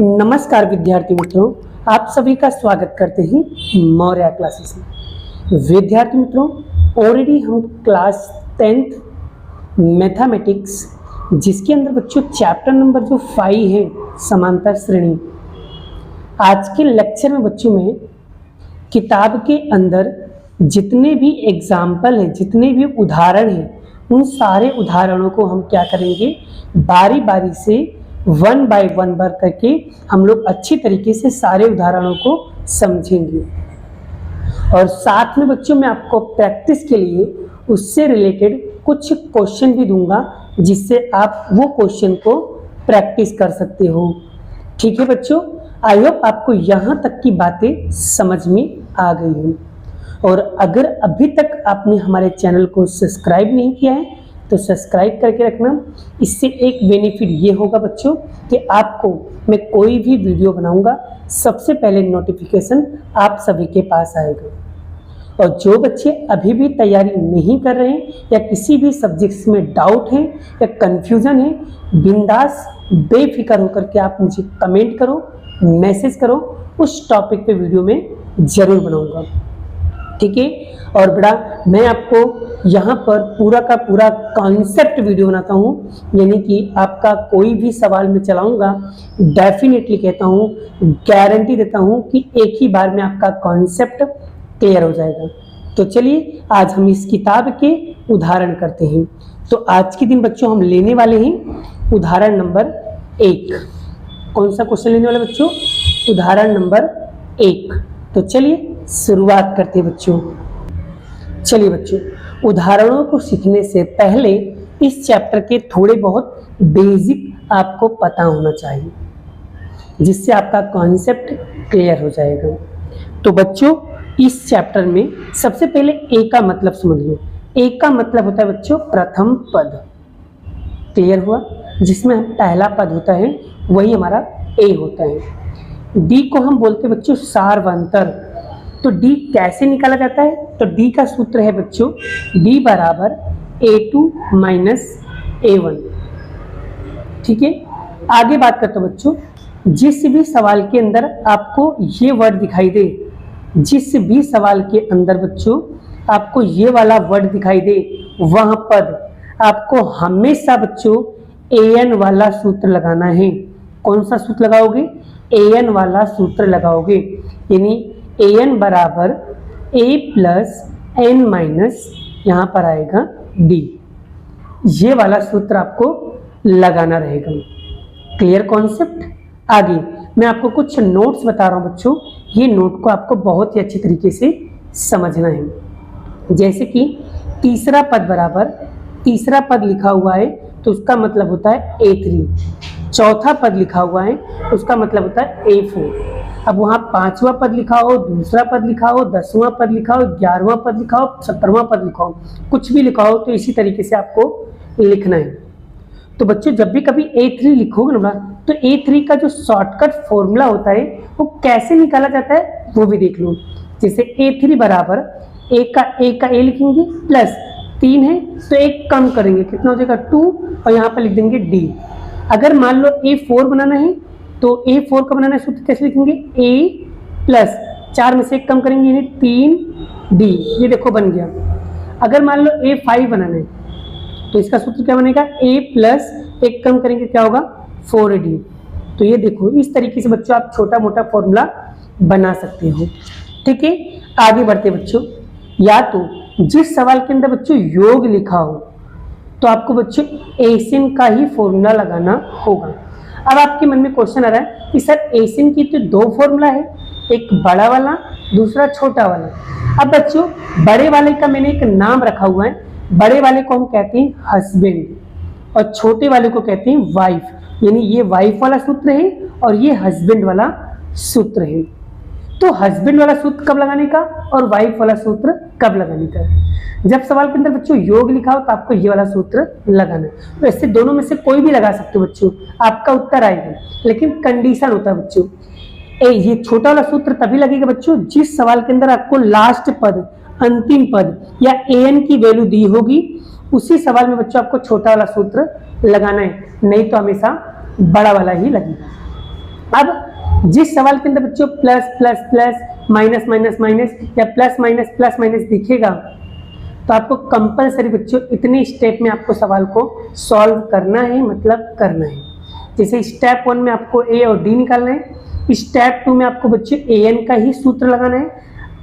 नमस्कार विद्यार्थी मित्रों, आप सभी का स्वागत करते हैं मौर्य क्लासेस में। विद्यार्थी मित्रों, ऑलरेडी हम क्लास 10th मैथमेटिक्स जिसके अंदर बच्चों चैप्टर नंबर जो 5 है समांतर श्रेणी, आज के लेक्चर में बच्चों में किताब के अंदर जितने भी एग्जाम्पल है, जितने भी उदाहरण हैं, उन सारे उदाहरणों को हम क्या करेंगे, बारी बारी से 1 बाय 1 बार करके हम लोग अच्छी तरीके से सारे उदाहरणों को समझेंगे। और साथ में बच्चों मैं आपको प्रैक्टिस के लिए उससे रिलेटेड कुछ क्वेश्चन भी दूंगा, जिससे आप वो क्वेश्चन को प्रैक्टिस कर सकते हो। ठीक है बच्चों, आई होप आपको यहाँ तक की बातें समझ में आ गई हो। और अगर अभी तक आपने हमारे चैनल को सब्सक्राइब नहीं किया है तो सब्सक्राइब करके रखना। इससे एक बेनिफिट ये होगा बच्चों कि आपको मैं कोई भी वीडियो बनाऊंगा सबसे पहले नोटिफिकेशन आप सभी के पास आएगा। और जो बच्चे अभी भी तैयारी नहीं कर रहे हैं या किसी भी सब्जेक्ट्स में डाउट है या कंफ्यूजन है, बिंदास बेफिक्र होकर के आप मुझे कमेंट करो, मैसेज करो, उस टॉपिक पे वीडियो में जरूर बनाऊंगा। ठीक है। और बेटा मैं आपको यहाँ पर पूरा का पूरा कॉन्सेप्ट वीडियो बनाता हूँ, यानी कि आपका कोई भी सवाल मैं चलाऊंगा, डेफिनेटली कहता हूँ, गारंटी देता हूँ कि एक ही बार में आपका कॉन्सेप्ट क्लियर हो जाएगा। तो चलिए आज हम इस किताब के उदाहरण करते हैं। तो आज के दिन बच्चों हम लेने वाले हैं उदाहरण नंबर 1। कौन सा क्वेश्चन लेने वाले बच्चों? उदाहरण नंबर 1। तो चलिए शुरुआत करते हैं बच्चों। चलिए बच्चों, उदाहरणों को सीखने से पहले इस चैप्टर के थोड़े बहुत बेसिक आपको पता होना चाहिए, जिससे आपका कॉन्सेप्ट क्लियर हो जाएगा। तो बच्चों इस चैप्टर में सबसे पहले ए का मतलब समझ लो। ए का मतलब होता है बच्चों प्रथम पद। क्लियर हुआ? जिसमें पहला पद होता है वही हमारा ए होता है। डी को हम बोलते हैं बच्चों सार्वंतर। तो डी कैसे निकाला जाता है? तो डी का सूत्र है बच्चों डी बराबर A2 माइनस A1। ठीक है। आगे बात करते हैं बच्चों, जिस भी सवाल के अंदर आपको ये वर्ड दिखाई दे, जिस भी सवाल के अंदर बच्चों आपको ये वाला वर्ड दिखाई दे, वह पद आपको हमेशा बच्चों an वाला सूत्र लगाना है। कौन सा सूत्र लगाओगे? an वाला सूत्र लगाओगे, यानी an बराबर a प्लस n माइनस यहाँ पर आएगा d। ये वाला सूत्र आपको लगाना रहेगा। Clear concept? आगे मैं आपको कुछ नोट्स बता रहा हूँ बच्चों, ये नोट को आपको बहुत ही अच्छी तरीके से समझना है। जैसे कि तीसरा पद बराबर, तीसरा पद लिखा हुआ है तो उसका मतलब होता है A3। चौथा पद लिखा हुआ है उसका मतलब होता है A4। अब वहाँ 5वां पद लिखा हो, दूसरा पद लिखा हो, 10वां पद लिखा हो, 11वां पद लिखा हो, 17वां पद लिखा हो, कुछ भी लिखा हो, तो इसी तरीके से आपको लिखना है। तो बच्चों जब भी कभी A3 लिखोगे ना, तो A3 का जो शॉर्टकट फॉर्मूला होता है वो कैसे निकाला जाता है वो भी देख लो। जैसे A3 बराबर A का A लिखेंगे प्लस 3 है तो 1 कम करेंगे, कितना हो जाएगा 2, और यहाँ पर लिख देंगे D। अगर मान लो A4 बनाना है तो A4 का बनाना है सूत्र कैसे लिखेंगे? A प्लस 4 में से 1 कम करेंगे यानी 3D। ये देखो बन गया। अगर मान लो A5 बनाना है तो इसका सूत्र क्या बनेगा? A प्लस 1 कम करेंगे क्या होगा? 4D। तो ये देखो इस तरीके से बच्चों आप छोटा मोटा फॉर्मूला बना सकते हो। ठीक है। आगे बढ़ते बच्चों, या तो जिस सवाल के अंदर बच्चों योग लिखा हो तो आपको बच्चों एसिन का ही फॉर्मूला लगाना होगा। अब आपके मन में क्वेश्चन आ रहा है कि सर एसिन की तो 2 फॉर्मूला है, एक बड़ा वाला, दूसरा छोटा वाला। अब बच्चों बड़े वाले का मैंने एक नाम रखा हुआ है। बड़े वाले को हम कहते हैं हस्बैंड और छोटे वाले को कहते हैं वाइफ, यानी ये वाइफ वाला सूत्र है और ये हस्बैंड वाला सूत्र है। तो हस्बैंड वाला सूत्र कब लगाने का और वाइफ वाला सूत्र कब लगाने का? जब सवाल के अंदर बच्चों योग लिखा हो तो आपको ये वाला सूत्र लगाना है। तो ऐसे दोनों में से कोई भी लगा सकते हो बच्चों, आपका उत्तर आएगा। लेकिन कंडीशन होता है बच्चों, ये छोटा वाला सूत्र तभी लगेगा बच्चों जिस सवाल के अंदर आपको लास्ट पद, अंतिम पद या an की वैल्यू दी होगी, उसी सवाल में बच्चों आपको छोटा वाला सूत्र लगाना है, नहीं तो हमेशा बड़ा वाला ही लगेगा। अब जिस सवाल के अंदर बच्चों plus plus plus minus minus minus या प्लस माइनस दिखेगा तो आपको कंपलसरी बच्चों इतने स्टेप में आपको सवाल को सॉल्व करना है, मतलब करना है। जैसे स्टेप 1 में आपको ए और डी निकालना है, स्टेप 2 में आपको बच्चों an का ही सूत्र लगाना है।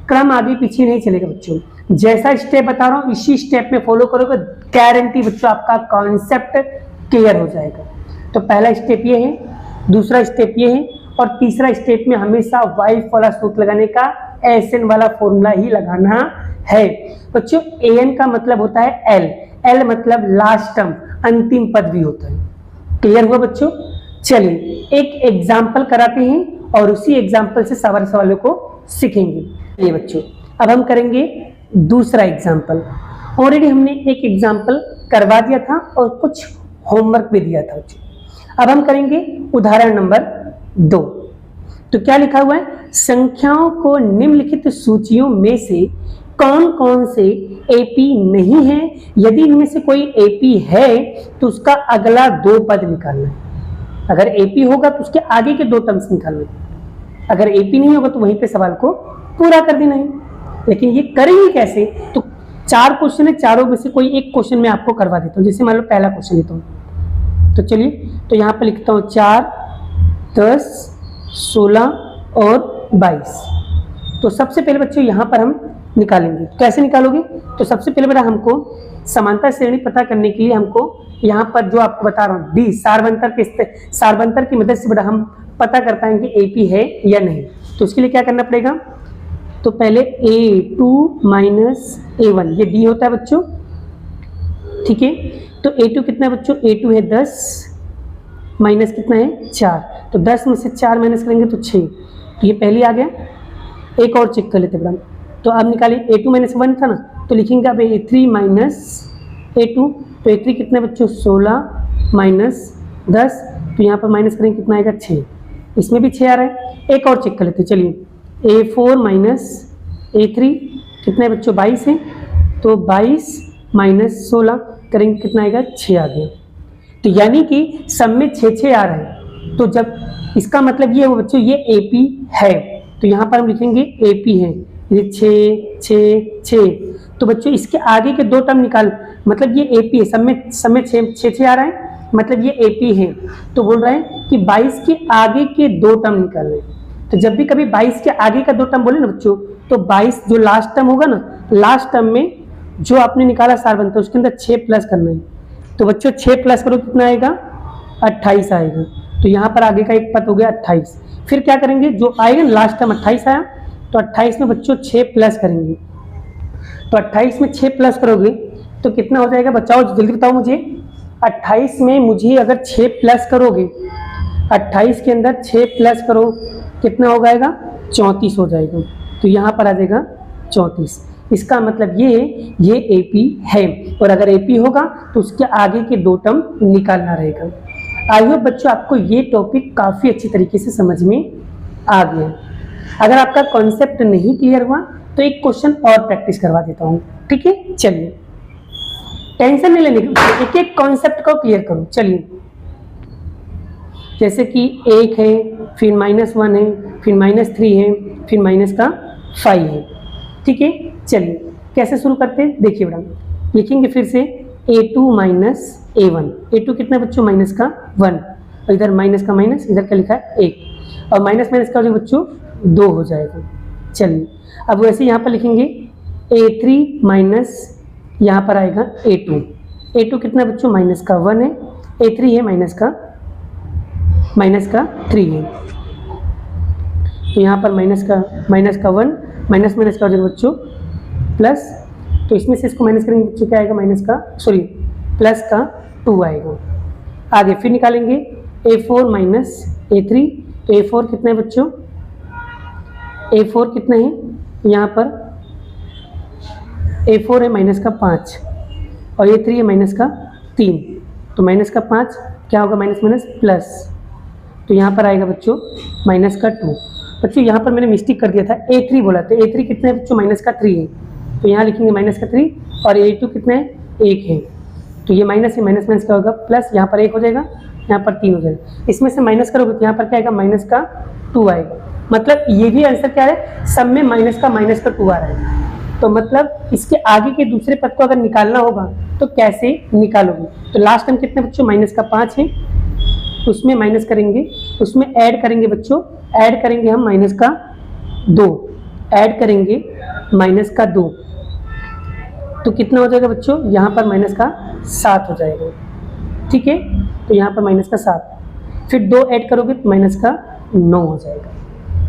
क्रम आगे पीछे नहीं चलेगा बच्चों, जैसा स्टेप बता रहा हूँ इसी स्टेप में फॉलो करोगे, गारंटी बच्चों आपका कॉन्सेप्ट क्लियर हो जाएगा। तो पहला स्टेप ये है, दूसरा स्टेप ये है, और तीसरा स्टेप में हमेशा वाइफ वाला सूत्र लगाने का एसएन वाला फॉर्मूला ही लगाना है बच्चों। एन का मतलब होता है एल, एल मतलब लास्ट टर्म, अंतिम पद भी होता है। क्लियर हुआ बच्चों? चलिए एक एग्जाम्पल कराते हैं और उसी एग्जाम्पल से सवालों को सीखेंगे। चलिए बच्चों अब हम करेंगे दूसरा एग्जाम्पल। ऑलरेडी हमने एक एग्जाम्पल करवा दिया था और कुछ होमवर्क भी दिया था बच्चों। अब हम करेंगे उदाहरण नंबर 2। तो क्या लिखा हुआ है, संख्याओं को निम्नलिखित सूचियों में से कौन कौन से एपी नहीं है, यदि इनमें से कोई एपी है तो उसका अगला 2 पद निकालना है। अगर एपी होगा तो उसके आगे के 2 टर्म्स निकालना है, अगर एपी नहीं होगा तो वहीं पे सवाल को पूरा कर देना है। लेकिन ये करेंगे कैसे, तो 4 क्वेश्चन है, चारों में से कोई एक क्वेश्चन मैं आपको करवा देता हूँ। जैसे मान लो पहला क्वेश्चन लेता हूँ, तो चलिए तो यहाँ पे लिखता हूँ 4, 10, 16 और 22। तो सबसे पहले बच्चों यहाँ पर हम निकालेंगे। कैसे निकालोगे, तो सबसे पहले बेटा हमको समांतर श्रेणी पता करने के लिए हमको यहाँ पर जो आपको बता रहा हूँ डी सारवंतर की मदद से बेटा हम पता कर पाएंगे एपी है या नहीं। तो उसके लिए क्या करना पड़ेगा, तो पहले A2 माइनस A1, ये डी होता है बच्चों, ठीक है। तो A2 कितना है बच्चों, A2 है 10 माइनस कितना है 4, तो 10 में से 4 माइनस करेंगे तो 6, तो ये पहले आ गया। एक और चेक कर लेते बेटा, तो अब निकालिए A2 माइनस 1 था ना, तो लिखेंगे अब A3 माइनस A2, तो A3 कितना बच्चों 16 माइनस 10, तो यहाँ पर माइनस करेंगे कितना आएगा 6, इसमें भी 6 आ रहा है। एक और चेक कर लेते, चलिए A4 माइनस A3 कितना है बच्चों 22 है, तो 22 माइनस 16 करेंगे कितना आएगा 6 आ गया। तो यानी कि सब में 6 आ रहा है, तो जब इसका मतलब ये है बच्चों ये एपी है, तो यहाँ पर हम लिखेंगे एपी है, ये 6 तो बच्चों इसके आगे के 2 टर्म निकाल, मतलब ये एपी है, सब में 6 आ रहा है, मतलब ये एपी है। तो बोल रहे हैं कि 22 के आगे के 2 टर्म निकाल रहे हैं। तो जब भी कभी 22 के आगे का 2 टर्म बोले ना बच्चों, तो 22 जो लास्ट टर्म होगा ना, लास्ट टर्म में जो आपने निकाला सारवंतर उसके अंदर 6 प्लस करना है। तो बच्चों 6 प्लस करो कितना आएगा 28 आएगा। तो यहाँ पर आगे का एक पद हो गया 28। फिर क्या करेंगे, जो आएगा लास्ट टर्म 28 आया, तो 28 में बच्चों 6 प्लस करेंगे, तो 28 में 6 प्लस करोगे तो कितना हो जाएगा, बच्चाओ जल्दी बताओ मुझे। 28 में मुझे अगर 6 प्लस करोगे, 28 के अंदर 6 प्लस करो कितना हो जाएगा 34 हो जाएगा। तो यहाँ पर आ जाएगा 34। इसका मतलब ये है ये एपी है, और अगर एपी होगा तो उसके आगे के 2 टर्म निकालना रहेगा। आई होप बच्चों आपको ये टॉपिक काफ़ी अच्छी तरीके से समझ में आ गया। अगर आपका कॉन्सेप्ट नहीं क्लियर हुआ तो एक क्वेश्चन और प्रैक्टिस करवा देता हूँ, ठीक है। चलिए टेंशन नहीं लेने की, एक एक कॉन्सेप्ट को क्लियर करो। चलिए जैसे कि 1 है, फिर -1 है, फिर -3 है, फिर -5 है, ठीक है। चलिए कैसे शुरू करते हैं, देखिए बेटा लिखेंगे फिर से A2 माइनस A1। A2 कितना बच्चों -1, और इधर माइनस का माइनस, इधर क्या लिखा है 1, और माइनस माइनस का जो बच्चों 2 हो जाएगा। चलिए अब वैसे यहाँ पर लिखेंगे A3 माइनस यहाँ पर आएगा A2। A2 कितना बच्चों -1 है, A3 है माइनस का 3 है, तो यहाँ पर माइनस का 1 माइनस माइनस का हो जाएगा बच्चों प्लस, तो इसमें से इसको माइनस करेंगे बच्चों क्या आएगा प्लस का 2 आएगा। आगे फिर निकालेंगे A4 माइनस A3, तो A4 कितना है बच्चों, A4 कितना है यहाँ पर A4 है -5, और A3 है -3, तो -5 क्या होगा माइनस माइनस प्लस, तो यहाँ पर आएगा बच्चों -2। बच्चों यहाँ पर मैंने मिस्टेक कर दिया था, A3 बोला था, A3 कितना है बच्चों -3 है, तो यहाँ लिखेंगे -3, और A2 कितना है 1 है, तो ये माइनस है, माइनस माइनस क्या होगा प्लस, यहाँ पर 1 हो जाएगा, यहाँ पर 3 हो जाएगा। इसमें से माइनस करोगे तो यहाँ पर क्या आएगा, माइनस का 2 आएगा। मतलब ये भी आंसर क्या है, सब में माइनस का 2 आ रहा है। तो मतलब इसके आगे के दूसरे पद को अगर निकालना होगा तो कैसे निकालोगे। तो लास्ट टाइम कितने बच्चों, माइनस का 5 है, उसमें माइनस करेंगे, उसमें ऐड करेंगे बच्चों, ऐड करेंगे हम माइनस का 2, ऐड करेंगे माइनस का 2, तो कितना हो जाएगा बच्चों, यहाँ पर माइनस का 7 हो जाएगा। ठीक है, तो यहाँ पर माइनस का 7, फिर 2 ऐड करोगे तो माइनस का 9 हो जाएगा।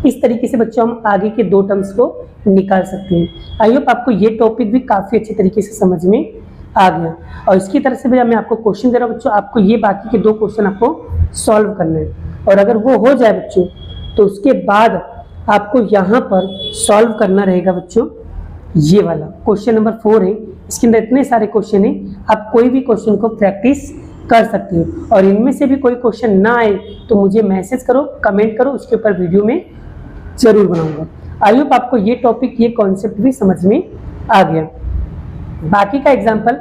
इस तरीके से बच्चों हम आगे के 2 टर्म्स को निकाल सकते हैं। आई होप आपको ये टॉपिक भी काफ़ी अच्छे तरीके से समझ में आ गया। और इसकी तरफ से भी मैं आपको क्वेश्चन दे रहा हूँ बच्चों, आपको ये बाकी के 2 क्वेश्चन आपको सॉल्व करना है। और अगर वो हो जाए बच्चों तो उसके बाद आपको यहाँ पर सॉल्व करना रहेगा बच्चों ये वाला क्वेश्चन नंबर 4 है। इसके अंदर इतने सारे क्वेश्चन है, आप कोई भी क्वेश्चन को प्रैक्टिस कर सकते हो। और इनमें से भी कोई क्वेश्चन ना आए तो मुझे मैसेज करो, कमेंट करो, उसके ऊपर वीडियो में जरूर बनाऊंगा। आई होप आपको ये टॉपिक, ये कॉन्सेप्ट भी समझ में आ गया। बाकी का एग्जाम्पल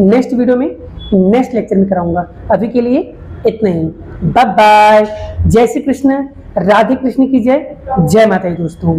नेक्स्ट वीडियो में, नेक्स्ट लेक्चर में कराऊंगा। अभी के लिए इतना ही, बाय बाय। जय श्री कृष्ण, राधे कृष्ण की जय, जय माता दी दोस्तों।